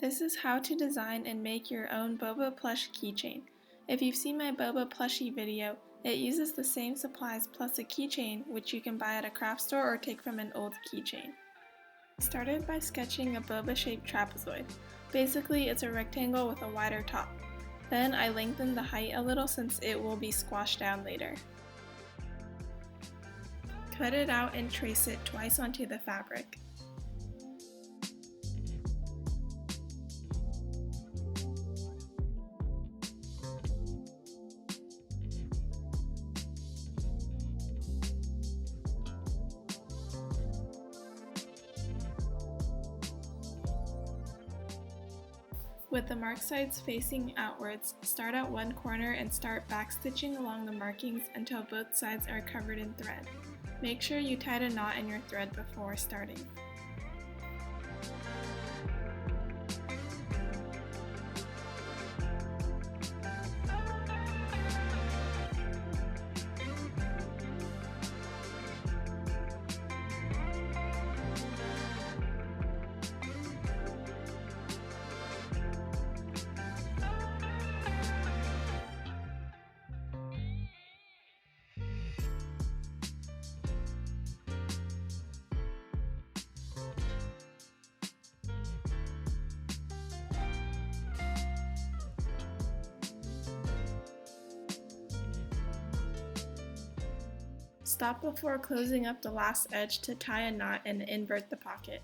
This is how to design and make your own BOBA plush keychain. If you've seen my BOBA plushie video, it uses the same supplies plus a keychain which you can buy at a craft store or take from an old keychain. I started by sketching a BOBA shaped trapezoid. Basically, it's a rectangle with a wider top. Then I lengthened the height a little since it will be squashed down later. Cut it out and trace it twice onto the fabric. With the mark sides facing outwards, start at one corner and start backstitching along the markings until both sides are covered in thread. Make sure you tied a knot in your thread before starting. Stop before closing up the last edge to tie a knot and invert the pocket.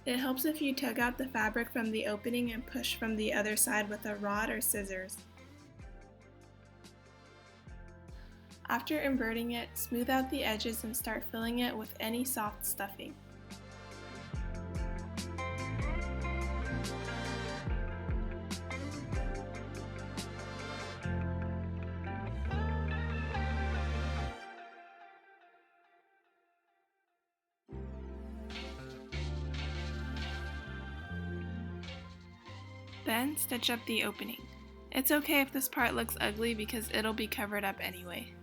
It helps if you tug out the fabric from the opening and push from the other side with a rod or scissors. After inverting it, smooth out the edges and start filling it with any soft stuffing. Then stitch up the opening. It's okay if this part looks ugly because it'll be covered up anyway.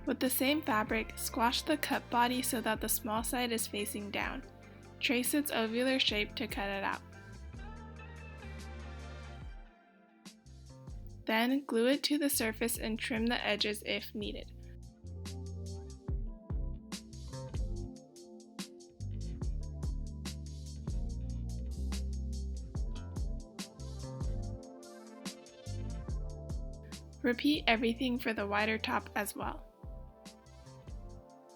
With the same fabric, squash the cut body so that the small side is facing down. Trace its ovular shape to cut it out. Then glue it to the surface and trim the edges if needed. Repeat everything for the wider top as well.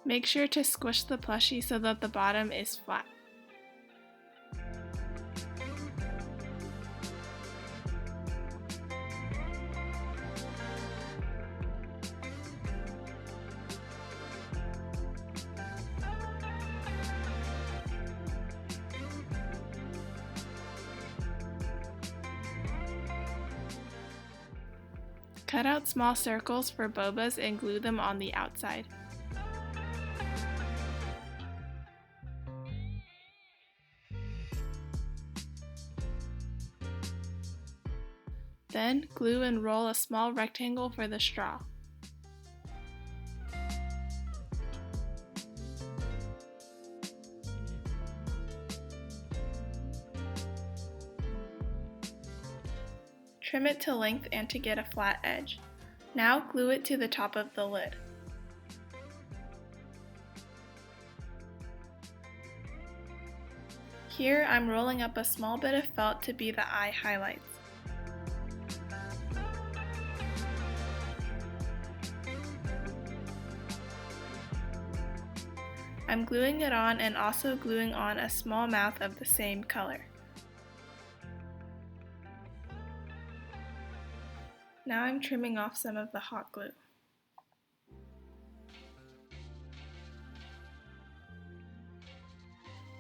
Make sure to squish the plushie so that the bottom is flat. Cut out small circles for bobas and glue them on the outside. Then glue and roll a small rectangle for the straw. Trim it to length and to get a flat edge. Now glue it to the top of the lid. Here I'm rolling up a small bit of felt to be the eye highlights. I'm gluing it on and also gluing on a small mouth of the same color. Now I'm trimming off some of the hot glue.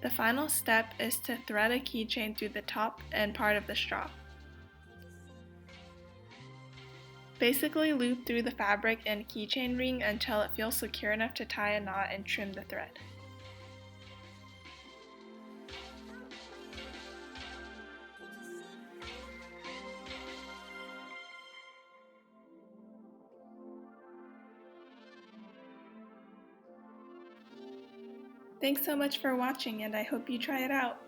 The final step is to thread a keychain through the top and part of the straw. Basically loop through the fabric and keychain ring until it feels secure enough to tie a knot and trim the thread. Thanks so much for watching, and I hope you try it out!